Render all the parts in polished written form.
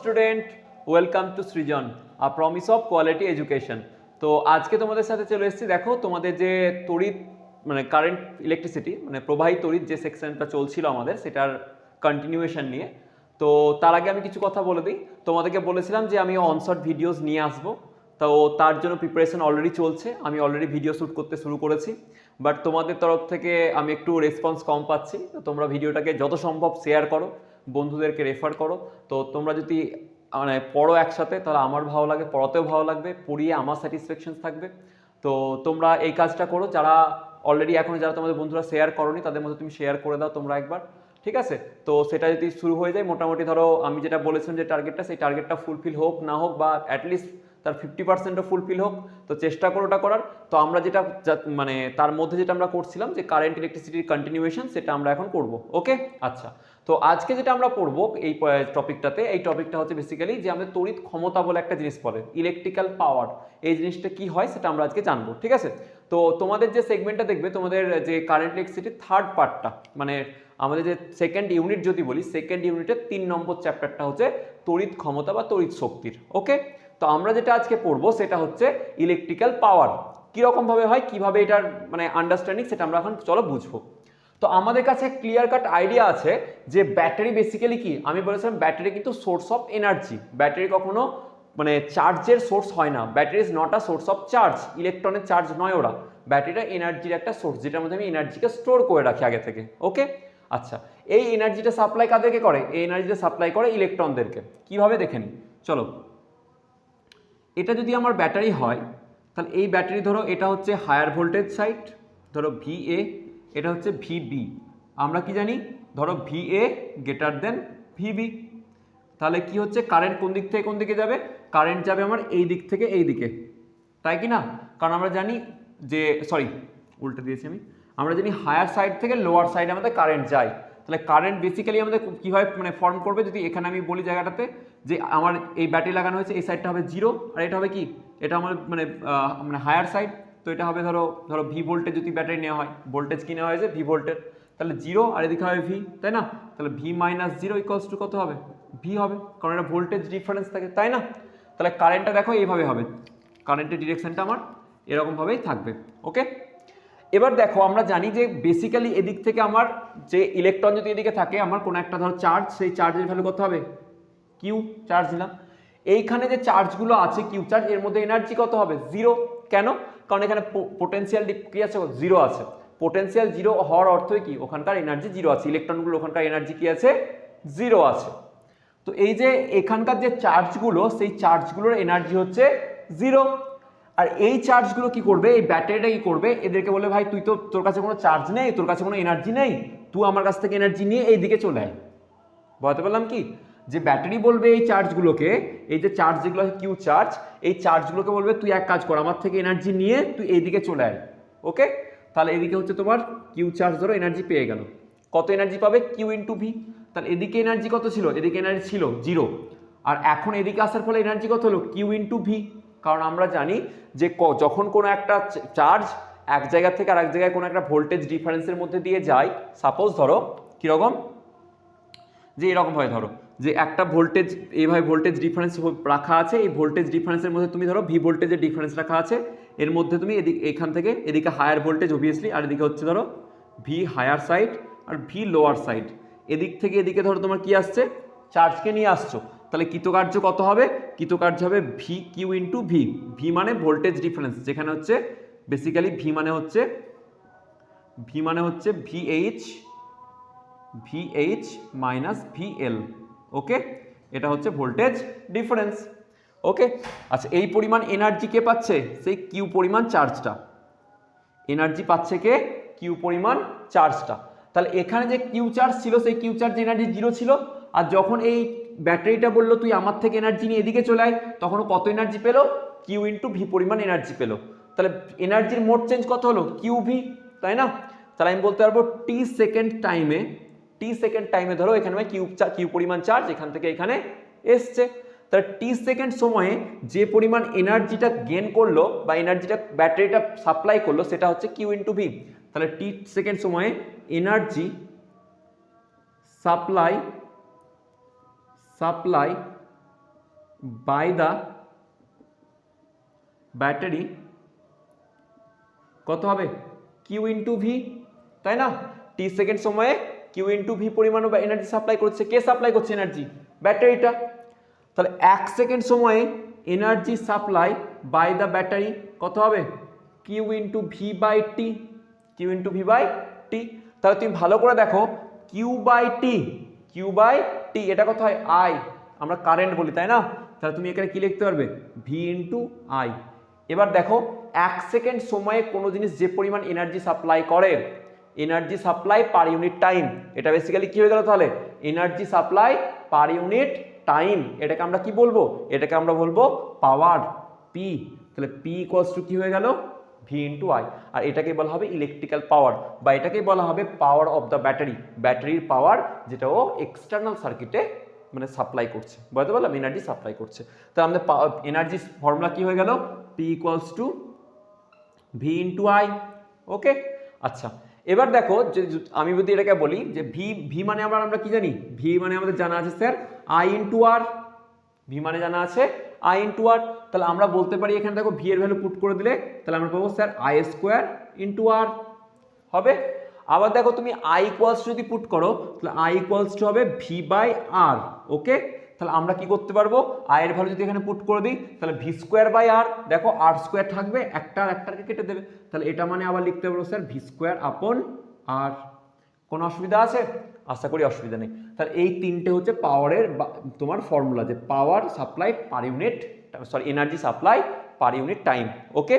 Student, welcome to Srijan, a promise of quality education. তো আজকে তোমাদের সাথে চলে এসেছি। দেখো, তোমাদের যে তড়িৎ মানে কারেন্ট ইলেকট্রিসিটি মানে প্রবাহী তড়িৎ যে সেকশনটা চলছিল আমাদের, সেটার কন্টিনিউয়েশন নিয়ে। তো তার আগে আমি কিছু কথা বলে দিই। তোমাদেরকে বলেছিলাম যে আমি অনশট ভিডিওস নিয়ে আসবো, তো তার জন্য প্রিপারেশন অলরেডি চলছে। আমি অলরেডি ভিডিও শ্যুট করতে শুরু করেছি, বাট তোমাদের তরফ থেকে আমি একটু রেসপন্স কম পাচ্ছি। তো তোমরা ভিডিওটাকে যত সম্ভব শেয়ার করো, বন্ধুদেরকে রেফার করো। তো তোমরা যদি মানে পড়ো একসাথে, তাহলে আমার ভালো লাগে, পড়াতেও ভালো লাগবে, পড়িয়ে আমার স্যাটিসফ্যাকশন থাকবে। তো তোমরা এই কাজটা করো। যারা অলরেডি এখনো যারা তোমাদের বন্ধুরা শেয়ার করোনি, তাদের মধ্যে তুমি শেয়ার করে দাও তোমরা একবার, ঠিক আছে? তো সেটা যদি শুরু হয়ে যায়, মোটামুটি ধরো আমি যেটা বলেছিলাম যে টার্গেটটা, সেই টার্গেটটা ফুলফিল হোক না হোক, বা অ্যাটলিস্ট তার 50%ও ফুলফিল হোক, তো চেষ্টা করো ওটা করার। তো আমরা যেটা মানে তার মধ্যে যেটা আমরা করছিলাম যে কারেন্ট ইলেকট্রিসিটির কন্টিনিউয়েশন, সেটা আমরা এখন করব। ওকে, আচ্ছা। তো আজকে যেটা আমরা পড়বো এই টপিকটাতে, এই টপিকটা হচ্ছে বেসিক্যালি যে আমাদের তড়িৎ ক্ষমতা বলে একটা জিনিস পড়ে, ইলেকট্রিক্যাল পাওয়ার। এই জিনিসটা কি হয় সেটা আমরা আজকে জানবো, ঠিক আছে? তো তোমাদের যে সেগমেন্টটা দেখবে, তোমাদের যে কারেন্ট ইলেকট্রিসিটির থার্ড পার্টটা, মানে আমাদের যে সেকেন্ড ইউনিট যদি বলি, সেকেন্ড ইউনিটের 3 নম্বর চ্যাপ্টারটা হচ্ছে তড়িৎ ক্ষমতা বা তড়িৎ শক্তির। ওকে, তো আমরা যেটা আজকে পড়বো সেটা হচ্ছে ইলেকট্রিক্যাল পাওয়ার। কীরকম ভাবে হয়, কিভাবে এটার মানে আন্ডারস্ট্যান্ডিং, সেটা আমরা এখন চলো বুঝবো। তো আমাদের কাছে ক্লিয়ার কাট আইডিয়া আছে যে ব্যাটারি বেসিক্যালি কি, আমি বলেছিলাম ব্যাটারি কিন্তু সোর্স অফ এনার্জি। ব্যাটারি কখনো মানে চার্জের সোর্স হয় না। Battery is not a source of charge, ইলেকট্রনের চার্জ নয় ওরা। ব্যাটারিটা এনার্জির একটা সোর্স, যেটার মধ্যে আমি এনার্জিকে স্টোর করে রাখি আগে থেকে। ওকে, আচ্ছা। এই এনার্জিটা সাপ্লাই কাদেরকে করে? এই এনার্জিটা সাপ্লাই করে ইলেকট্রনদেরকে। কিভাবে দেখে নিই চলো। এটা যদি আমার ব্যাটারি হয়, তাহলে এই ব্যাটারি ধরো এটা হচ্ছে হায়ার ভোল্টেজ সাইড, ধরো VA, এটা হচ্ছে VB। আমরা কি জানি, ধরো VA গ্রেটার দেন VB। তাহলে কি হচ্ছে, কারেন্ট কোন দিক থেকে কোন দিকে যাবে? কারেন্ট যাবে আমার এই দিক থেকে এই দিকে, তাই কি না? কারণ আমরা জানি যে, সরি উল্টে দিয়েছি আমি, আমরা জানি হায়ার সাইড থেকে লোয়ার সাইডে আমাদের কারেন্ট যায়। তাহলে কারেন্ট বেসিক্যালি আমাদের কীভাবে মানে ফর্ম করবে, যদি এখানে আমি বলি জায়গাটাতে যে আমার এই ব্যাটারি লাগানো হয়েছে, এই সাইডটা হবে 0, আর এটা হবে কি, এটা আমার মানে মানে হায়ার সাইড। তো এটা হবে ধরো ধরো V ভোল্টেজ যদি ব্যাটারি নেওয়া হয়, ভোল্টেজ কি নেওয়া হয়েছে V ভোল্টেজ, তাহলে 0 আর এদিকে হবে V, তাই না? তাহলে V - 0 = কত হবে? V হবে, কারণ এটা ভোল্টেজ ডিফারেন্স থাকে, তাই না? তাহলে কারেন্টটা দেখো এইভাবে হবে, কারেন্টের ডিরেকশনটা আমার এরকমভাবেই থাকবে। ওকে, এবার দেখো আমরা জানি যে বেসিক্যালি এদিক থেকে আমার যে ইলেকট্রন যদি এদিকে থাকে, আমার কোনো একটা ধরো চার্জ, সেই চার্জের ভ্যালু কত হবে? কিউ চার্জ দিলাম। এইখানে যে চার্জগুলো আছে কিউ চার্জ, এর মধ্যে এনার্জি কত হবে? 0। কেন? কারণ এখানে পোটেনশিয়াল কি আছে? 0 আছে। পোটেনশিয়াল 0 হওয়ার অর্থ কি, ওখানকার এনার্জি 0 আছে, ইলেকট্রনগুলো ওখানকার এনার্জি কি আছে? 0 আছে। তো এই যে এখানকার যে চার্জগুলো, সেই চার্জগুলোর এনার্জি হচ্ছে 0। আর এই চার্জগুলো কি করবে, এই ব্যাটারিটা কি করবে, এদেরকে বলে ভাই তুই তো, তোর কাছে কোনো চার্জ নেই, তোর কাছে কোনো এনার্জি নেই, তুই আমার কাছ থেকে এনার্জি নিয়ে এই দিকে চলে আয়। বলতে পারলাম কি, যে ব্যাটারি বলবে এই চার্জগুলোকে, এই যে চার্জ যেগুলো আছে কিউ চার্জ, এই চার্জগুলোকে বলবে তুই এক কাজ কর, আমার থেকে এনার্জি নিয়ে তুই এইদিকে চলে আয়। ওকে, তাহলে এদিকে হচ্ছে তোমার কিউ চার্জ, ধরো এনার্জি পেয়ে গেল। কত এনার্জি পাবে? Q into V. তাহলে এদিকে এনার্জি কত ছিল? এদিকে এনার্জি ছিল 0, আর এখন এদিকে আসার ফলে এনার্জি কত হলো? Q into V. কারণ আমরা জানি যে যখন কোনো একটা চার্জ এক জায়গা থেকে আর এক জায়গায় কোনো একটা ভোল্টেজ ডিফারেন্সের মধ্যে দিয়ে যায়, সাপোজ ধরো কীরকম, যে এরকমভাবে ধরো যে একটা ভোল্টেজ, এইভাবে ভোল্টেজ ডিফারেন্স রাখা আছে, এই ভোল্টেজ ডিফারেন্সের মধ্যে তুমি ধরো ভি ভোল্টেজের ডিফারেন্স রাখা আছে, এর মধ্যে তুমি এদিকে এখান থেকে এদিকে হায়ার ভোল্টেজ অবভিয়াসলি, আর এদিকে হচ্ছে ধরো ভি হায়ার সাইড আর ভি লোয়ার সাইড, এদিক থেকে এদিকে ধরো তোমার কি আসছে, চার্জকে নিয়ে আসছো। তাহলে কৃতকার্য কত হবে? কৃতকার্য হবে V Q into V. V মানে ভোল্টেজ ডিফারেন্স, যেখানে হচ্ছে বেসিক্যালি ভি মানে হচ্ছে VH মাইনাস VL। ওকে, এটা হচ্ছে ভোল্টেজ ডিফারেন্স। ওকে, আচ্ছা, এই পরিমাণ এনার্জি কে পাচ্ছে? সেই কিউ পরিমাণ চার্জটা। এনার্জি পাচ্ছে কে? কিউ পরিমাণ চার্জটা। তাহলে এখানে যে কিউ চার্জ ছিল, সেই কিউ চার্জ এনার্জি 0 ছিল, আর যখন এই ব্যাটারিটা বললো তুই আমার থেকে এনার্জি নিয়ে এদিকে চলে আয়, তখন কত এনার্জি পেলো? কিউ ইন্টু ভি পরিমাণ এনার্জি পেলো। তাহলে এনার্জির মোট চেঞ্জ কত হলো? কিউ ভি, তাই না? তাহলে আমি বলতে পারবো টি সেকেন্ড টাইমে ধরো এখানে কিউ পরিমাণ চার্জ এখান থেকে এখানে এসছে। তাহলে টি সেকেন্ড সময়ে যে পরিমাণ এনার্জিটা গেন করলো বা এনার্জিটা ব্যাটারিটা সাপ্লাই করলো, সেটা হচ্ছে কিউ ইন্টু ভি। তাহলে টি সেকেন্ড সময়ে energy supply by the battery কত হবে কিউ ইন্টু ভি, তাই না? টি সেকেন্ড সময়ে কিউ ইন্টু ভি পরিমাণ এনার্জি সাপ্লাই করছে, কে সাপ্লাই করছে এনার্জি? ব্যাটারিটা। তাহলে 1 সেকেন্ড সময়ে energy supply by the battery কত হবে Q into V by T, Q into V by T. তাহলে তুমি ভালো করে দেখো Q by T, Q by T এটা কত হয় আই, আমরা কারেন্ট বলি তাই না? তাহলে তুমি এখানে কি লিখতে পারবে ভি ইন্টু আই। এবার দেখো 1 সেকেন্ড সময়ে কোনো জিনিস যে পরিমাণ এনার্জি সাপ্লাই করে, energy supply per unit time, এটা বেসিক্যালি কি হয়ে গেল তাহলে energy supply per unit time. এটাকে আমরা কি বলবো? এটাকে আমরা বলবো পাওয়ার পি। তাহলে পি ইকুয়ালস টু কি হয়ে গেল ভি ইন্টু আই। আর এটাকে বলা হবে ইলেকট্রিক্যাল পাওয়ার বা এটাকেই বলা হবে পাওয়ার অফ দ্য ব্যাটারি, ব্যাটারির পাওয়ার যেটা ও এক্সটার্নাল সার্কিটে মানে সাপ্লাই করছে, বুঝতে পারলাম এনার্জি সাপ্লাই করছে। তাহলে আমাদের এনার্জি ফর্মুলা কি হয়ে গেল P equals to V into I. Okay, আচ্ছা এবার দেখো যে আমি যদি এটাকে বলি যে ভি মানে আমরা কি জানি? ভি মানে আমাদের জানা আছে sir I into R, V মানে জানা আছে আই ইন্টু আর। তাহলে আমরা বলতে পারি এখানে দেখো ভি এর ভ্যালু পুট করে দিলে তাহলে আমরা পাবো স্যার আই স্কোয়ার ইন্টু আর হবে। আবার দেখো তুমি আই ইকুয়ালস যদি পুট করো তাহলে আই ইকুয়ালস টু হবে ভি বাই আর। ওকে, তাহলে আমরা কি করতে পারবো আই এর ভ্যালু যদি এখানে পুট করে দিই তাহলে ভি স্কোয়ার বাই আর, দেখো আর স্কোয়ার থাকবে একটা আর একটাকে কেটে দেবে, তাহলে এটা মানে আবার লিখতে পারবো স্যার ভি স্কোয়ার আপন আর। কোনো অসুবিধা আছে? আশা করি অসুবিধা নেই। তাহলে এই তিনটে হচ্ছে পাওয়ারের তোমার ফর্মুলা, যে power supply per unit sorry energy supply per unit time. Okay,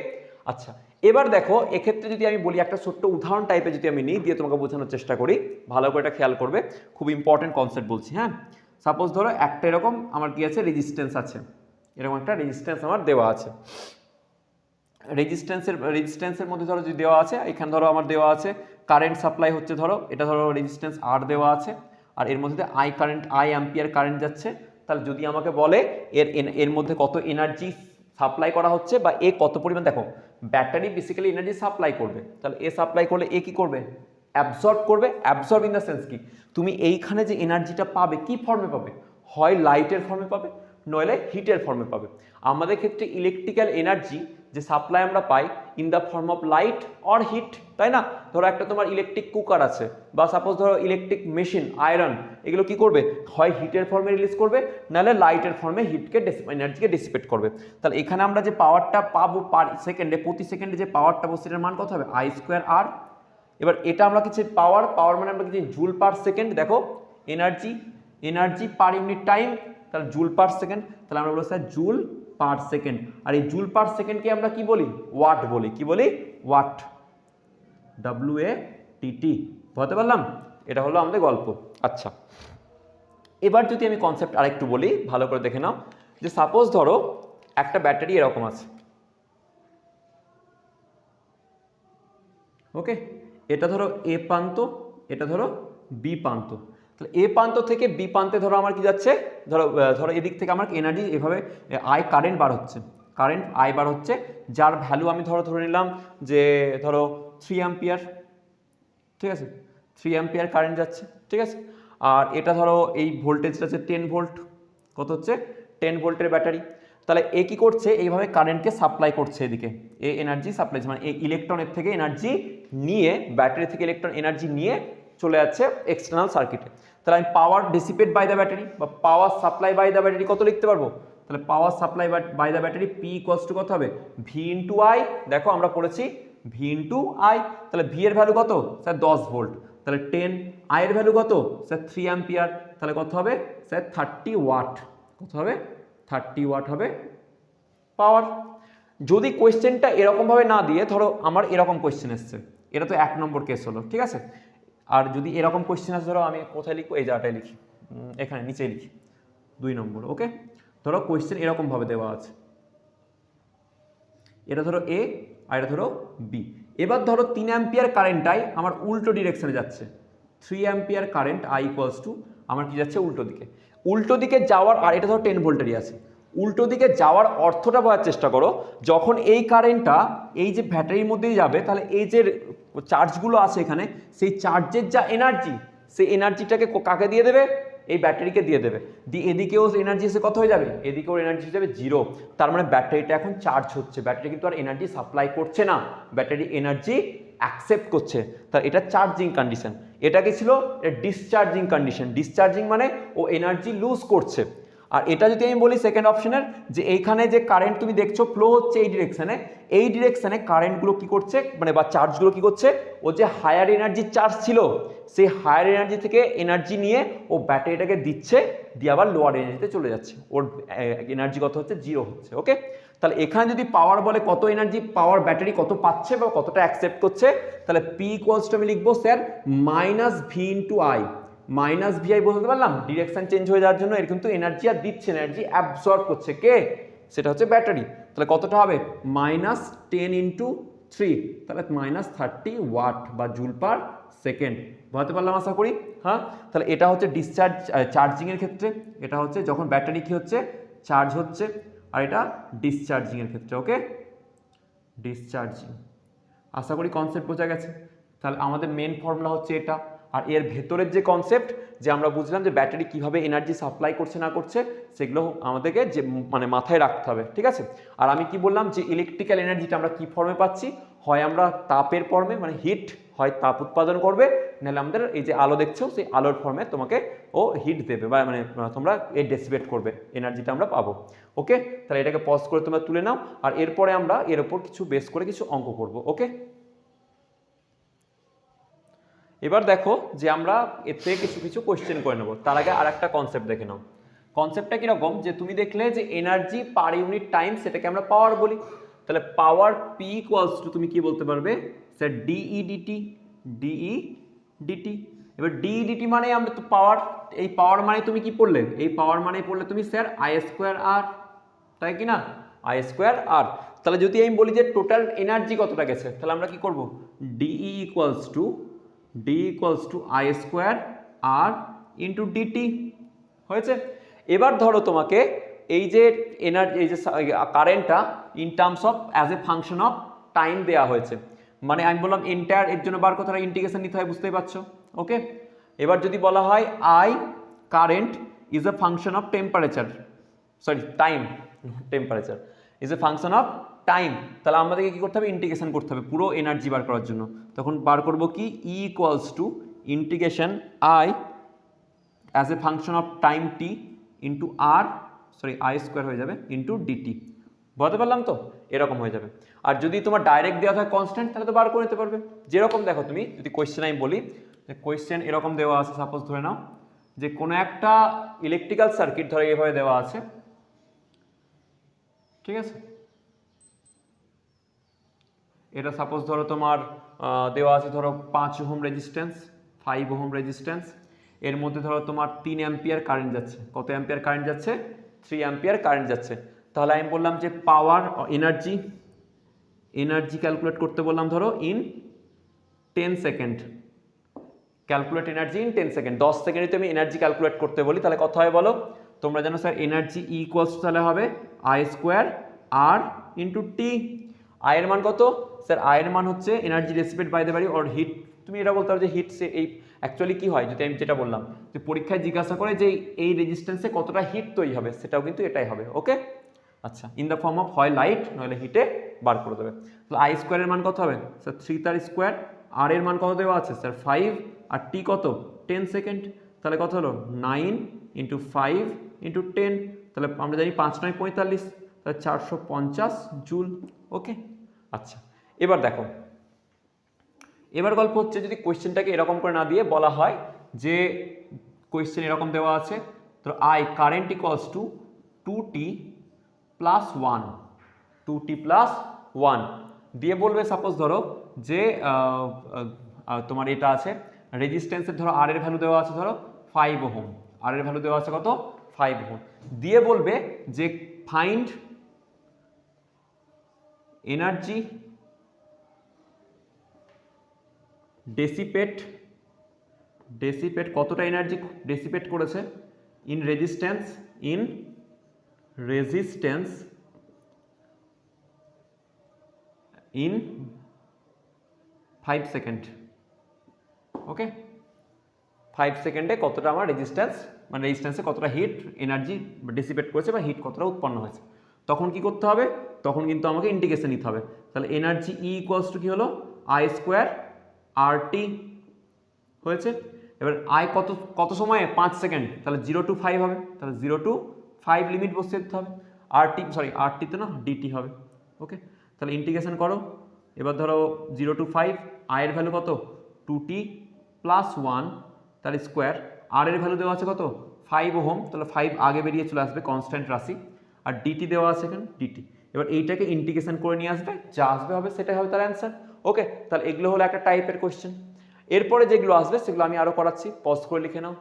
আচ্ছা এবার দেখো এক্ষেত্রে যদি আমি বলি একটা ছোট্ট উদাহরণ টাইপে যদি আমি নিই দিয়ে তোমাকে বোঝানোর চেষ্টা করি, ভালো করে এটা খেয়াল করবে, খুব ইম্পর্টেন্ট কনসেপ্ট বলছি। হ্যাঁ, সাপোজ ধরো একটা এরকম আমার কি আছে রেজিস্ট্যান্স আছে, এরকম একটা রেজিস্ট্যান্স আমার দেওয়া আছে। রেজিস্ট্যান্সের মধ্যে ধরো যদি দেওয়া আছে এখানে ধরো আমার দেওয়া আছে কারেন্ট সাপ্লাই হচ্ছে, ধরো এটা ধরো রেজিস্ট্যান্স আর দেওয়া আছে আর এর মধ্যে আই অ্যাম্পিয়ার কারেন্ট যাচ্ছে। তাহলে যদি আমাকে বলে এর মধ্যে কত এনার্জি সাপ্লাই করা হচ্ছে বা এ কত পরিমাণ, দেখো ব্যাটারি বেসিক্যালি এনার্জি সাপ্লাই করবে, তাহলে এ সাপ্লাই করলে এ কি করবে অ্যাবজর্ব করবে। অ্যাবজর্ব ইন দ্য সেন্স কি, তুমি এইখানে যে এনার্জিটা পাবে কি ফর্মে পাবে, হয় লাইটের ফর্মে পাবে নইলে হিটের ফর্মে পাবে। আমাদের ক্ষেত্রে ইলেকট্রিক্যাল এনার্জি যে সাপ্লাই আমরা পাই in the form of light or heat, তাই না? ধরো একটা তোমার ইলেকট্রিক কুকার আছে বা সাপোজ ধরো ইলেকট্রিক মেশিন আয়রন, এগুলো কি করবে হয় হিটের ফর্মে রিলিজ করবে নাহলে লাইটের ফর্মে হিটকে এনার্জিকে ডিসিপেট করবে। তাহলে এখানে আমরা যে পাওয়ারটা পাবো পার সেকেন্ডে, প্রতি সেকেন্ডে যে পাওয়ারটা পাবো সেটার মান কত হবে আই স্কোয়ার আর। এবার এটা আমরা কিছু পাওয়ার মানে আমরা কিছু জুল পার সেকেন্ড, দেখো এনার্জি পার ইউনিট টাইম, তাহলে জুল পার সেকেন্ড, তাহলে আমরা বলবো স্যার জুল পার সেকেন্ড। আর এই জুল পার সেকেন্ডকে আমরা কি বলি ওয়াট বলি, কি বলি ওয়াট, WATT, বুঝতে পারলাম? এটা হলো আমাদের গল্প। আচ্ছা এবার যদি আমি কনসেপ্ট আরেকটু বলি, ভালো করে দেখে নাও, যে সাপোজ ধরো একটা ব্যাটারি এরকম আছে, ওকে, এটা ধরো এ প্রান্ত, এটা ধরো বি প্রান্ত। তাহলে এ প্রান্ত থেকে বি প্রান্তে ধরো আমার কি যাচ্ছে, ধরো এদিক থেকে আমার এনার্জি এভাবে কারেন্ট বার হচ্ছে, যার ভ্যালু আমি ধরে নিলাম যে ধরো 3 অ্যাম্পিয়ার, ঠিক আছে, 3 অ্যাম্পিয়ার কারেন্ট যাচ্ছে, ঠিক আছে। আর এটা ধরো এই ভোল্টেজটা হচ্ছে 10 ভোল্ট, কত হচ্ছে 10 ভোল্টের ব্যাটারি। তাহলে এ কি করছে এইভাবে কারেন্টকে সাপ্লাই করছে, এদিকে এ এনার্জি সাপ্লাই মানে এই ইলেকট্রনের থেকে এনার্জি নিয়ে, ব্যাটারি থেকে ইলেকট্রন এনার্জি নিয়ে চলে যাচ্ছে এক্সটার্নাল সার্কিটে। তাহলে আমি power dissipate by the battery বা power supply by the battery কত লিখতে পারবো, তাহলে power supply by the battery P equals to কত হবে ভি ইন্টু আই। দেখো আমরা পড়েছি ভি ইন্টু আই, তাহলে ভি এর ভ্যালু কত স্যার 10 ভোল্ট, তাহলে 10, আই এর ভ্যালু কত স্যার 3 অ্যাম্পিয়ার, তাহলে কত হবে স্যার 30 ওয়াট, কত হবে 30 ওয়াট হবে পাওয়ার। যদি কোয়েশ্চেনটা এরকমভাবে না দিয়ে ধরো আমার এরকম কোয়েশ্চেন এসছে, এটা তো 1 নম্বর কেস হলো, ঠিক আছে। আর যদি এরকম কোয়েশ্চেন আসে, ধরো আমি কোথায় লিখবো, এই জায়গাটায় লিখি, এখানে নিচেই লিখি 2 নম্বর। ওকে, ধরো কোয়েশ্চেন এরকমভাবে দেওয়া আছে, এটা ধরো এ আর এটা ধরো বি। এবার ধরো 3 অ্যাম্পিয়ার কারেন্টটাই আমার উল্টো ডিরেকশনে যাচ্ছে, 3 ampere current I equals to আমার কি যাচ্ছে উল্টো দিকে যাওয়ার, আর এটা ধরো 10 ভোল্টেরই আছে, উল্টো দিকে যাওয়ার অর্থটা বোঝার চেষ্টা করো। যখন এই কারেন্টটা এই যে ব্যাটারির মধ্যেই যাবে, তাহলে এই যে চার্জগুলো আছে এখানে, সেই চার্জের যা এনার্জি, সেই এনার্জিটাকে কাকে দিয়ে দেবে, এই ব্যাটারিকে দিয়ে দেবে, দিয়ে এদিকেও এনার্জি এসে কত হয়ে যাবে, এদিকেও এনার্জি হয়ে যাবে 0। তার মানে ব্যাটারিটা এখন চার্জ হচ্ছে, ব্যাটারি কিন্তু আর এনার্জি সাপ্লাই করছে না, ব্যাটারি এনার্জি অ্যাকসেপ্ট করছে, তার এটা চার্জিং কন্ডিশন। এটা কি ছিল, ডিসচার্জিং কন্ডিশন। ডিসচার্জিং মানে ও এনার্জি লুজ করছে। আর এটা যদি আমি বলি সেকেন্ড অপশনের, যে এইখানে যে কারেন্ট তুমি দেখছো ফ্লো হচ্ছে এই ডিরেকশনে কারেন্টগুলো কি করছে, মানে বা চার্জগুলো কি করছে, ও যে হায়ার এনার্জি চার্জ ছিল সেই হায়ার এনার্জি থেকে এনার্জি নিয়ে ও ব্যাটারিটাকে দিচ্ছে, দিয়ে আবার লোয়ার এনার্জিতে চলে যাচ্ছে, ওর এনার্জি কত হচ্ছে, 0 হচ্ছে। ওকে, তাহলে এখানে যদি পাওয়ার বলে কত এনার্জি পাওয়ার ব্যাটারি কত পাচ্ছে বা কতটা অ্যাকসেপ্ট করছে, তাহলে P ইকুয়ালস টু আমি লিখবো sir minus V into I. Minus VI বলতে পারলাম, ডিরেকশন চেঞ্জ হয়ে যাওয়ার জন্য এর কিন্তু এনার্জি আর দিচ্ছে না, এনার্জি অ্যাবসর্ব করছে কে, সেটা হচ্ছে ব্যাটারি। তাহলে কতটা হবে, মাইনাস 10 ইন্টু 3, তাহলে মাইনাস 30 ওয়াট বা জুল পার সেকেন্ড। বুঝতে পারলাম আশা করি। হ্যাঁ, তাহলে এটা হচ্ছে ডিসচার্জ চার্জিংয়ের ক্ষেত্রে, এটা হচ্ছে যখন ব্যাটারি কি হচ্ছে, চার্জ হচ্ছে, আর এটা ডিসচার্জিংয়ের ক্ষেত্রে। ওকে, ডিসচার্জিং। আশা করি কনসেপ্ট বোঝা গেছে। তাহলে আমাদের মেন ফর্মুলা হচ্ছে এটা, আর এর ভেতরের যে কনসেপ্ট, যে আমরা বুঝলাম যে ব্যাটারি কিভাবে এনার্জি সাপ্লাই করছে না করছে, সেগুলো আমাদেরকে যে মানে মাথায় রাখতে হবে, ঠিক আছে। আর আমি কি বললাম, যে ইলেকট্রিক্যাল এনার্জিটা আমরা কি ফর্মে পাচ্ছি, হয় আমরা তাপের ফর্মে মানে হিট, হয় তাপ উৎপাদন করবে, নাহলে আমাদের এই যে আলো দেখছো সেই আলোর ফর্মে তোমাকে ও হিট দেবে, বা মানে তোমরা এই ডেসিভেট করবে, এনার্জিটা আমরা পাবো। ওকে, তাহলে এটাকে পজ করে তোমরা তুলে নাও, আর এরপরে আমরা এর ওপর কিছু বেস করে কিছু অঙ্ক করব। ওকে, এবার দেখো যে আমরা এর থেকে কিছু কিছু কোয়েশ্চেন করে নেব, তার আগে আর একটা কনসেপ্ট দেখে নাও। কনসেপ্টটা কিরকম, যে তুমি দেখলে যে এনার্জি পার ইউনিট টাইম সেটাকে আমরা পাওয়ার বলি, তাহলে পাওয়ার পি ইকুয়ালস টু তুমি কি বলতে পারবে স্যার, ডিই ডিটি। এবার ডিই ডিটি মানে আমরা তো পাওয়ার, এই পাওয়ার মানে তুমি কি পড়লে, এই পাওয়ার মানে পড়লে তুমি স্যার আই স্কোয়ার আর, তাই কি না, আই স্কোয়ার আর। তাহলে যদি আমি বলি যে টোটাল এনার্জি কতটা গেছে, তাহলে আমরা কি করব, DE equals to I square R into DT হয়েছে। এবার ধরো তোমাকে এই যে এনার্জি, এই যে কারেন্টটা in terms of as a function of time দেওয়া হয়েছে, মানে আমি বললাম এন্টায়ার, এর জন্য বার কথাটা ইন্টিগ্রেশন নিতে হয়, বুঝতেই পারছো। ওকে, এবার যদি বলা হয় I current is a function of temperature, sorry time, temperature is a function of time, তাহলে আমাদেরকে কি করতে হবে, ইন্টিগ্রেশন করতে হবে পুরো এনার্জি বার করার জন্য। তখন বার করব কি, E equals to integration I as a function of time T into R, sorry I square হয়ে যাবে ইন্টু ডিটি। বুঝতে পারলাম তো, এরকম হয়ে যাবে। আর যদি তোমার ডাইরেক্ট দেওয়া হয় কনস্ট্যান্ট, তাহলে তো বার করে নিতে পারবে। যেরকম দেখো তুমি যদি কোয়েশ্চেন আমি বলি, যে কোয়েশ্চেন এরকম দেওয়া আছে, সাপোজ ধরে নাও যে কোনো একটা ইলেকট্রিক্যাল সার্কিট ধরো এভাবে দেওয়া আছে, ঠিক আছে। এটা সাপোজ ধরো তোমার দেওয়া আছে ধরো 5 ওহম রেজিস্ট্যান্স, 5 ওহম রেজিস্ট্যান্স, এর মধ্যে ধরো তোমার 3 অ্যাম্পিয়ার কারেন্ট যাচ্ছে। কত অ্যাম্পিয়ার কারেন্ট যাচ্ছে, 3 অ্যাম্পিয়ার কারেন্ট যাচ্ছে। তাহলে আমি বললাম যে পাওয়ার এনার্জি ক্যালকুলেট করতে বললাম ধরো in 10 second, calculate energy in 10 second, 10 সেকেন্ডে আমি এনার্জি ক্যালকুলেট করতে বলি, তাহলে কত হয় বলো, তোমরা জানো স্যার এনার্জি ইকুয়ালস তাহলে হবে আই স্কোয়ার আর ইন্টু টি। আয়ের মান কত স্যার, আয়ের মান হচ্ছে এনার্জি রেসিপেট বাই দ্য বাড়ি অর হিট। তুমি এটা বলতে পারো যে হিট, সে এই অ্যাকচুয়ালি কি হয়, যদি আমি যেটা বললাম যে পরীক্ষায় জিজ্ঞাসা করে যে এই রেজিস্ট্যান্সে কতটা হিট তৈরি হবে, সেটাও কিন্তু এটাই হবে। ওকে, আচ্ছা, ইন দ্য ফর্ম অফ হয় লাইট নইলে হিটে বার করে দেবে। তাহলে আই স্কোয়ারের মান কত হবে স্যার, 3 তার স্কোয়ার, আর এর মান কত দেওয়া আছে স্যার 5, আর টি কত 10 সেকেন্ড, তাহলে কত হলো 9 ইন্টু 5 ইন্টু 10, তাহলে আমরা জানি 5 9 45, তাহলে 450 জুল। ওকে, আচ্ছা, এবার দেখো, এবার গল্প হচ্ছে যদি কোয়েশ্চেনটাকে এরকম করে না দিয়ে বলা হয় যে কোয়েশ্চেন এরকম দেওয়া আছে, তো I current equals to 2t plus 1, 2t plus 1 দিয়ে বলবে সাপোজ ধরো যে তোমার এটা আছে রেজিস্ট্যান্সের, ধরো আর এর ভ্যালু দেওয়া আছে ধরো 5 ওহম, আর এর ভ্যালু দেওয়া আছে কত 5 ওহম, দিয়ে বলবে যে ফাইন্ড এনার্জি ডেসিপেট কতটা এনার্জি ডেসিপেট করেছে ইন রেজিস্ট্যান্স 5 সেকেন্ড। ওকে, 5 সেকেন্ডে কতটা আমার রেজিস্ট্যান্স মানে রেজিস্ট্যান্সে কতটা হিট এনার্জি ডিসিপেট করেছে বা হিট কতটা উৎপন্ন হয়েছে। তখন কি করতে হবে, তখন কিন্তু আমাকে ইন্টিগ্রেশন নিতে হবে। তাহলে এনার্জি ই ইকুয়ালস টু কী হলো, আই স্কোয়ার আর টি হয়েছে। এবার আই কত কত সময়ে 5 সেকেন্ড, তাহলে 0 to 5 হবে, তাহলে 0 to 5 লিমিট বসিয়ে দিতে হবে। আর টি সরি আর টিতে না ডিটি হবে। ওকে, তাহলে ইন্টিগ্রেশন করো। এবার ধরো 0 to 5, আয়ের ভ্যালু কত 2t প্লাস 1 তার স্কোয়ার, আর এর ভ্যালু দেওয়া আছে কত 5 ওহম, তাহলে 5 আগে বেরিয়ে চলে আসবে কনস্ট্যান্ট রাশি, আর ডিটি দেওয়া আছে এখানে ডিটি। এবার এইটাকে ইন্টিগ্রেশন করে নিয়ে আসবে, যা আসবে হবে সেটাই হবে তার অ্যান্সার। ওকে, তাহলে এগুলো হলো একটা টাইপের কোয়েশ্চেন। এরপরে যেগুলো আসবে সেগুলো আমি আরো করাচ্ছি, পজ করে লিখে নাও।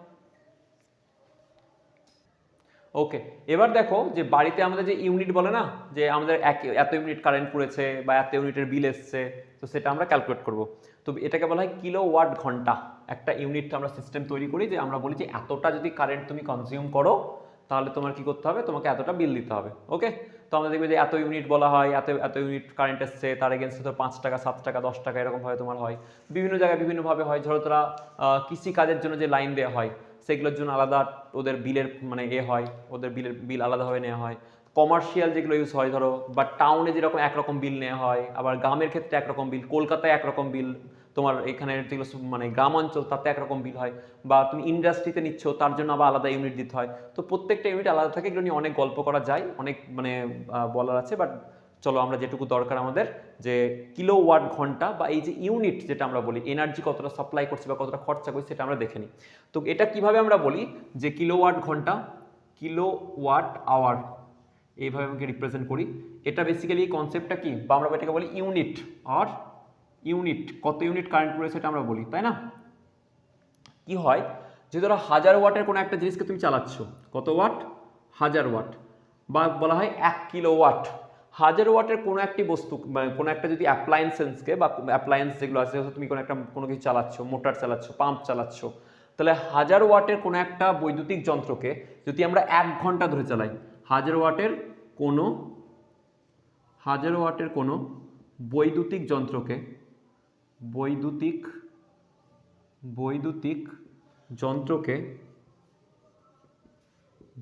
ওকে, এবার দেখো যে বাড়িতে আমাদের যে ইউনিট বলে না, যে আমাদের এত ইউনিট কারেন্ট পড়েছে বা এত ইউনিটের বিল এসছে, তো সেটা আমরা ক্যালকুলেট করব। তো এটাকে বলা হয় কিলোওয়াট ঘন্টা। একটা ইউনিট আমরা সিস্টেম তৈরি করি, যে আমরা বলি যে এতটা যদি কারেন্ট তুমি কনজিউম করো তাহলে তোমার কি করতে হবে, তোমাকে এতটা বিল দিতে হবে। ওকে, তো আমরা দেখবে যে এত ইউনিট বলা হয়, এত ইউনিট কারেন্ট এসছে, তার এগেন্সে তো 5 টাকা 7 টাকা 10 টাকা এরকমভাবে তোমার হয়। বিভিন্ন জায়গায় বিভিন্নভাবে হয়। ধরো তোরা কৃষি কাজের জন্য যে লাইন দেওয়া হয় সেগুলোর জন্য আলাদা ওদের বিলের মানে হয়, ওদের বিল আলাদাভাবে নেওয়া হয়। কমার্শিয়াল যেগুলো ইউজ হয় ধরো, বা টাউনে যেরকম একরকম বিল নেওয়া হয়, আবার গ্রামের ক্ষেত্রে একরকম বিল, কলকাতায় একরকম বিল, তোমার এখানে যেগুলো মানে গ্রাম অঞ্চল তাতে একরকম বিল হয়, বা তুমি ইন্ডাস্ট্রিতে নিচ্ছ তার জন্য আবার আলাদা ইউনিট দিতে হয়। তো প্রত্যেকটা ইউনিট আলাদা থাকে, এগুলো নিয়ে অনেক গল্প করা যায়, অনেক মানে বলার আছে, বাট চলো আমরা যেটুকু দরকার আমাদের, যে কিলোওয়াট ঘন্টা বা এই যে ইউনিট যেটা আমরা বলি এনার্জি কতটা সাপ্লাই করছে বা কতটা খরচা করছে সেটা আমরা দেখে নিই। তো এটা কিভাবে আমরা বলি যে কিলোওয়াট ঘন্টা, কিলোওয়াট আওয়ার, এইভাবে আমাকে রিপ্রেজেন্ট করি। এটা বেসিক্যালি কনসেপ্টটা কি, বা আমরা এটাকে বলি ইউনিট, আর ইউনিট কত ইউনিট কারেন্ট পড়ে সেটা আমরা বলি, তাই না? কি হয় যে ধরো 1000 ওয়াটের কোনো একটা জিনিসকে তুমি চালাচ্ছ, কত ওয়াট 1000 ওয়াট, বা বলা হয় 1 কিলোওয়াট। 1000 ওয়াটের কোনো একটি বস্তু মানে কোনো একটা যদি অ্যাপ্লায়েন্সেসকে বা অ্যাপ্লায়েন্স যেগুলো আছে, তুমি কোনো কিছু চালাচ্ছ, মোটর চালাচ্ছ, পাম্প চালাচ্ছ, তাহলে 1000 ওয়াটের কোনো একটা বৈদ্যুতিক যন্ত্রকে যদি আমরা 1 ঘন্টা ধরে চালাই, 1000 ওয়াটের কোনো বৈদ্যুতিক যন্ত্রকে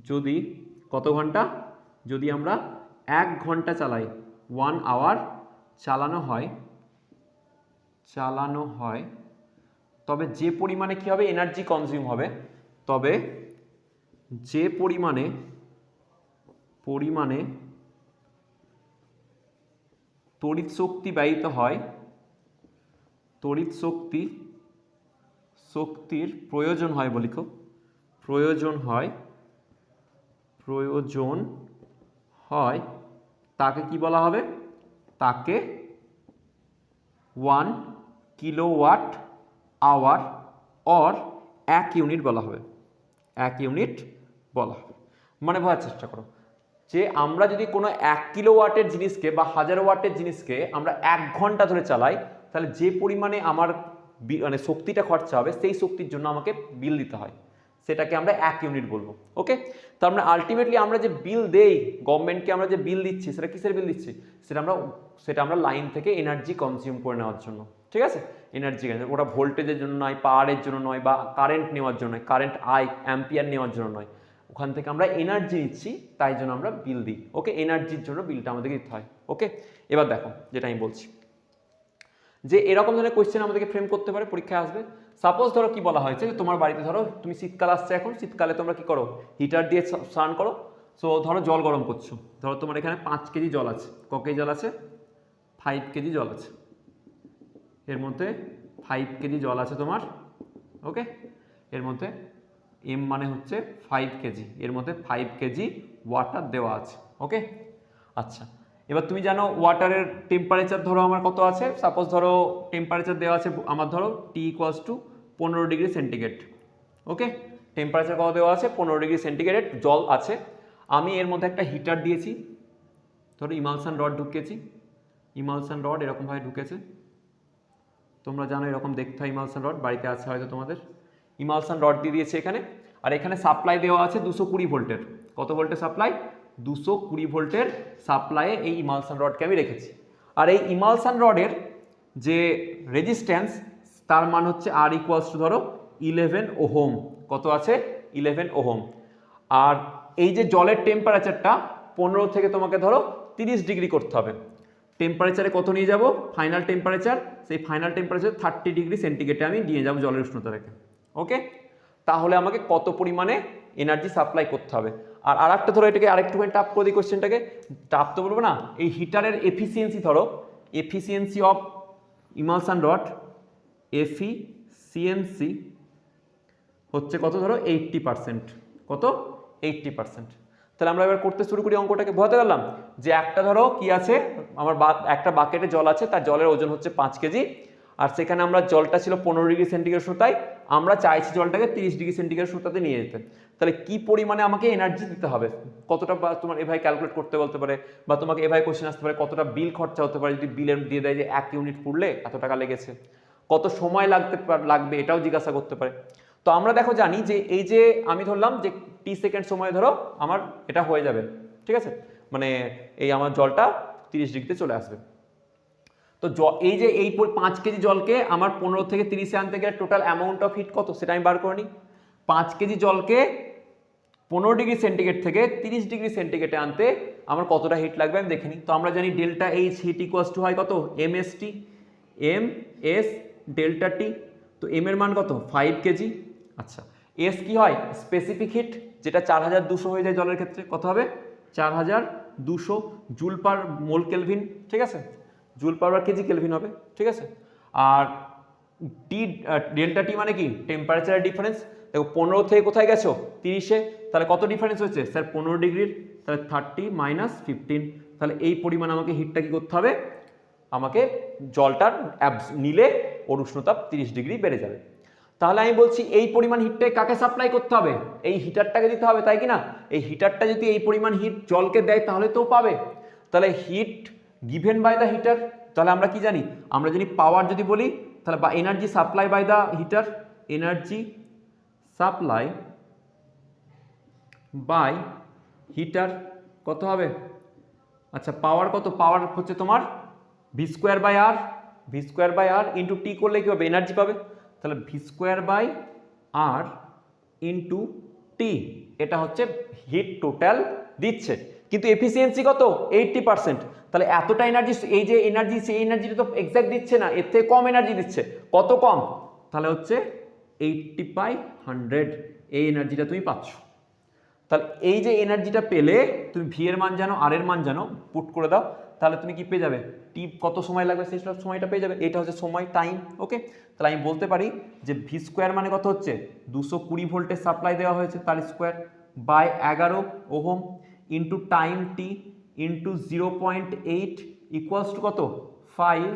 যদি কত ঘন্টা, যদি আমরা 1 ঘন্টা চালাই, 1 আওয়ার চালানো হয়, তবে যে পরিমাণে কি হবে এনার্জি কনজিউম হবে, তবে যে পরিমাণে তড়িৎ শক্তি ব্যয়িত হয়, তড়িৎ শক্তির প্রয়োজন হয়, বলি খুব প্রয়োজন হয়, তাকে কি বলা হবে, তাকে 1 কিলোওয়াট আওয়ার অর 1 ইউনিট বলা হবে, 1 ইউনিট বলা হবে। মানে বোঝার চেষ্টা করো যে আমরা যদি কোনো 1 কিলোওয়াটের জিনিসকে বা 1000 ওয়াটের জিনিসকে আমরা 1 ঘন্টা ধরে চালাই, তাহলে যে পরিমাণে আমার মানে শক্তিটা খরচা হবে সেই শক্তির জন্য আমাকে বিল দিতে হয়, সেটাকে আমরা 1 ইউনিট বলবো। ওকে, তার মানে আলটিমেটলি আমরা যে বিল দেই গভর্নমেন্টকে, আমরা যে বিল দিচ্ছি সেটা কিসের বিল দিচ্ছি, সেটা আমরা লাইন থেকে এনার্জি কনজিউম করে নেওয়ার জন্য। ঠিক আছে, এনার্জি, ওটা ভোল্টেজের জন্য নয়, পাওয়ারের জন্য নয়, বা কারেন্ট নেওয়ার জন্য নয়, কারেন্ট অ্যাম্পিয়ার নেওয়ার জন্য নয়, ওখান থেকে আমরা এনার্জি নিচ্ছি, তাই জন্য আমরা বিল দিই। ওকে, এনার্জির জন্য বিলটা আমাদেরকে দিতে হয়। ওকে, এবার দেখো যেটা আমি বলছি, যে এরকম ধরনের কোয়েশ্চেন আমাদেরকে ফ্রেম করতে পারে, পরীক্ষায় আসবে। সাপোজ ধরো কি বলা হয়েছে, যে তোমার বাড়িতে ধরো তুমি শীতকাল আসছে, এখন শীতকালে তোমরা কি করো, হিটার দিয়ে স্নান করো। সো ধরো জল গরম করছো, ধরো তোমার এখানে 5 কেজি জল আছে, ক কেজি জল আছে, 5 কেজি জল আছে, এর মধ্যে 5 কেজি জল আছে তোমার। ওকে, এর মধ্যে এম মানে হচ্ছে 5 কেজি, এর মধ্যে 5 কেজি ওয়াটার দেওয়া আছে। ওকে, আচ্ছা, এবার তুমি জানো ওয়াটারের টেম্পারেচার ধরো আমার কত আছে, সাপোজ ধরো টেম্পারেচার দেওয়া আছে আমার, ধরো T equals to 15 degree centigrade. Okay, temperature কত দেওয়া আছে 15 ডিগ্রি সেন্টিগ্রেড, জল আছে। আমি এর মধ্যে একটা হিটার দিয়েছি, ধরো ইমালসান রড ঢুকিয়েছি, ইমালসান রড এরকমভাবে ঢুকেছে, তোমরা জানো এরকম দেখতে হয় ইমালসান রড, বাড়িতে আছে হয়তো তোমাদের। ইমালসান রড দিয়ে দিয়েছে এখানে, আর এখানে সাপ্লাই দেওয়া আছে 220 ভোল্টের। কত ভোল্টের সাপ্লাই, 220 ভোল্টের সাপ্লাইয়ে এই ইমালসান রডকে আমি রেখেছি। আর এই ইমালসান রডের যে রেজিস্ট্যান্স, তার মান হচ্ছে আর ইকুয়ালস টু ধরো 11 ওহম। কত আছে 11 ওহম। আর এই যে জলের টেম্পারেচারটা 15 থেকে তোমাকে ধরো 30 ডিগ্রি করতে হবে। টেম্পারেচারে কত নিয়ে যাব, ফাইনাল টেম্পারেচার, সেই ফাইনাল টেম্পারেচার 30 ডিগ্রি সেন্টিগ্রেডে আমি নিয়ে যাব জলের উষ্ণতা রেখে। ওকে, তাহলে আমাকে কত পরিমাণে এনার্জি সাপ্লাই করতে হবে। আর আরেকটা ধরো, এটাকে আরেকটুখানি টাফ করে দিই কোশ্চেনটাকে, টাফ তো বলবো না, এই হিটারের এফিসিয়েন্সি ধরো, efficiency of emulsion rod, efficiency হচ্ছে কত, ধরো 80%। কত? 80%। তাহলে আমরা এবার করতে শুরু করি অঙ্কটাকে। বোঝাতে পারলাম যে একটা ধরো কি আছে, আমার একটা বাকেটে জল আছে, তার জলের ওজন হচ্ছে 5 কেজি, আর সেখানে আমরা জলটা ছিল 15 ডিগ্রি সেন্টিগ্রেড উষ্ণতায়, আমরা চাইছি জলটাকে 30 ডিগ্রি সেন্টিগ্রেড উষ্ণতাতে নিয়ে যেতে। তাহলে কি পরিমাণে আমাকে এনার্জি দিতে হবে, কতটা, বা তোমার এভাবে ক্যালকুলেট করতে বলতে পারে, বা তোমাকে এভাবে কোশ্চেন আসতে পারে কতটা বিল খরচা হতে পারে, যদি বিলের দিয়ে দেয় যে 1 ইউনিট পুড়লে এত টাকা লেগেছে, কত সময় লাগবে এটাও জিজ্ঞাসা করতে পারে। তো আমরা দেখো জানি যে এই যে আমি ধরলাম যে টি সেকেন্ড সময় ধরো আমার এটা হয়ে যাবে, ঠিক আছে, মানে এই আমার জলটা 30 ডিগ্রিতে চলে আসবে। তো এই যে এই 5 কেজি জলকে আমার 15 থেকে 30-এ আনতে গেলে টোটাল অ্যামাউন্ট অফ হিট কত সেটা আমি বার করে নিই। 5 কেজি জলকে 15 ডিগ্রি সেন্টিগ্রেড থেকে 30 ডিগ্রি সেন্টিগ্রেডে আনতে আমার কতটা হিট লাগবে আমি দেখে নিই। তো আমরা জানি delta H heat equals to হয় কত, MST, M S delta T. তো এম এর মান কত, 5 কেজি। আচ্ছা, এস কি হয়, স্পেসিফিক হিট, যেটা 4200 হয়ে যায় জলের ক্ষেত্রে, কত হবে, 4200 জুল পার মোল কেলভিন, ঠিক আছে, জুল পার কেজি কেলভিন হবে, ঠিক আছে। আর টি, ডেল্টা টি মানে কি, টেম্পারেচারের ডিফারেন্স। দেখো 15 থেকে কোথায় গেছো, 30-এ, তাহলে কত ডিফারেন্স হচ্ছে স্যার, 15 ডিগ্রির, তাহলে 30 মাইনাস 15, তাহলে এই পরিমাণ আমাকে হিটটা কি করতে হবে, আমাকে জলটার নিলে ওর উষ্ণতা 30 ডিগ্রি বেড়ে যাবে। তাহলে আমি বলছি এই পরিমাণ হিটটাকে কাকে সাপ্লাই করতে হবে, এই হিটারটাকে দিতে হবে, তাই কি না? এই হিটারটা যদি এই পরিমাণ হিট জলকে দেয় তাহলে তো পাবে। তাহলে heat given by the heater, তাহলে আমরা কি জানি, আমরা জানি পাওয়ার যদি বলি তাহলে বা energy supply by the heater, energy supply by heater কত হবে, আচ্ছা পাওয়ার কত, পাওয়ার হচ্ছে তোমার V square by R, V square by R into T করলে কি হবে, এনার্জি পাবে। তাহলে V square by R into T, এটা হচ্ছে হিট টোটাল দিচ্ছে, কিন্তু এফিসিয়েন্সি কত, 80%। তাহলে এতটা এনার্জি, এই যে এনার্জি, সেই এনার্জিটা তো এক্সাক্ট দিচ্ছে না, এর থেকে কম এনার্জি দিচ্ছে, কত কম, তাহলে হচ্ছে 80/100 এই এনার্জিটা তুমি পাচ্ছ। তাহলে এই যে এনার্জিটা পেলে তুমি ভি এর মান জানো, আর এর মান জানো, পুট করে দাও, তাহলে তুমি কি পেয়ে যাবে, টি কত সময় লাগবে সেই সব সময়টা পেয়ে যাবে, এটা হচ্ছে সময়, টাইম। ওকে, তাহলে আমি বলতে পারি যে ভি স্কোয়ার মানে কত হচ্ছে, 220 ভোল্টের সাপ্লাই দেওয়া হয়েছে তার square by 11 ohm into time T into 0.8 equals to কত, 5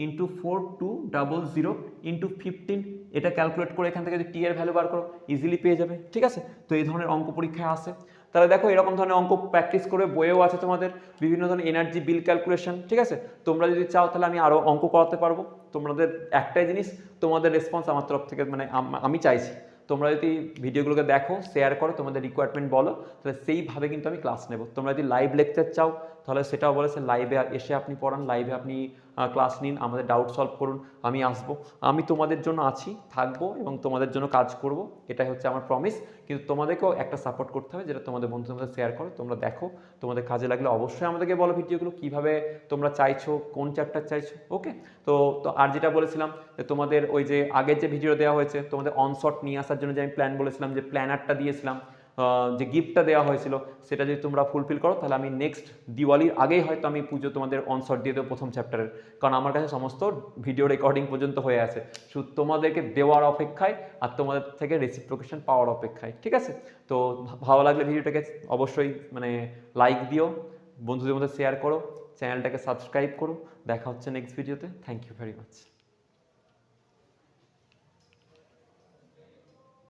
ইন্টু 4200 ইন্টু 15, এটা ক্যালকুলেট করে এখান থেকে যদি টি এর ভ্যালু বার করো ইজিলি পেয়ে যাবে, ঠিক আছে। তো এই ধরনের অঙ্ক পরীক্ষায় আসে, তাহলে দেখো এরকম ধরনের অঙ্ক প্র্যাকটিস করে বইয়েও আছে তোমাদের বিভিন্ন ধরনের এনার্জি বিল ক্যালকুলেশন, ঠিক আছে। তোমরা যদি চাও তাহলে আমি আরও অঙ্ক করাতে পারবো। তোমাদের একটাই জিনিস, তোমাদের রেসপন্স আমার তরফ থেকে, মানে আমি চাইছি তোমরা যদি ভিডিওগুলোকে দেখো, শেয়ার করো, তোমাদের রিকোয়ারমেন্ট বলো, তাহলে সেইভাবে কিন্তু আমি ক্লাস নেব। তোমরা যদি লাইভ লেকচার চাও তাহলে সেটাও বলেছে, লাইভে এসে আপনি পড়ান, লাইভে আপনি ক্লাস নিন, আমাদের ডাউট সলভ করুন, আমি আসবো, আমি তোমাদের জন্য আছি, থাকবো এবং তোমাদের জন্য কাজ করব, এটাই হচ্ছে আমার প্রমিস। কিন্তু তোমাদেরকেও একটা সাপোর্ট করতে হবে, যেটা তোমাদের বন্ধুদের মধ্যে শেয়ার করো, তোমরা দেখো, তোমাদের কাজে লাগলে অবশ্যই আমাদেরকে বলো ভিডিওগুলো কীভাবে তোমরা চাইছো, কোন চ্যাপ্টার চাইছো। ওকে, তো আর যেটা বলেছিলাম যে তোমাদের ওই যে আগের যে ভিডিও দেওয়া হয়েছে, তোমাদের অনশট নিয়ে আসার জন্য যে আমি প্ল্যান বলেছিলাম, যে প্ল্যানারটা দিয়েছিলাম, যে গিফটটা দেওয়া হয়েছিল, সেটা যদি তোমরা ফুলফিল করো তাহলে আমি নেক্সট দিওয়ালির আগেই হয়তো আমি পুজো তোমাদের অনশট দিয়ে দেবো প্রথম চ্যাপ্টারের, কারণ আমার কাছে সমস্ত ভিডিও রেকর্ডিং পর্যন্ত হয়ে আছে, শুধু তোমাদেরকে দেওয়ার অপেক্ষায় আর তোমাদের থেকে রেসিপ্রোকেশন পাওয়ার অপেক্ষায়, ঠিক আছে। তো ভালো লাগলে ভিডিওটাকে অবশ্যই মানে লাইক দিও, বন্ধুদের মধ্যে শেয়ার করো, চ্যানেলটাকে সাবস্ক্রাইব করো। দেখা হচ্ছে নেক্সট ভিডিওতে। Thank you very much.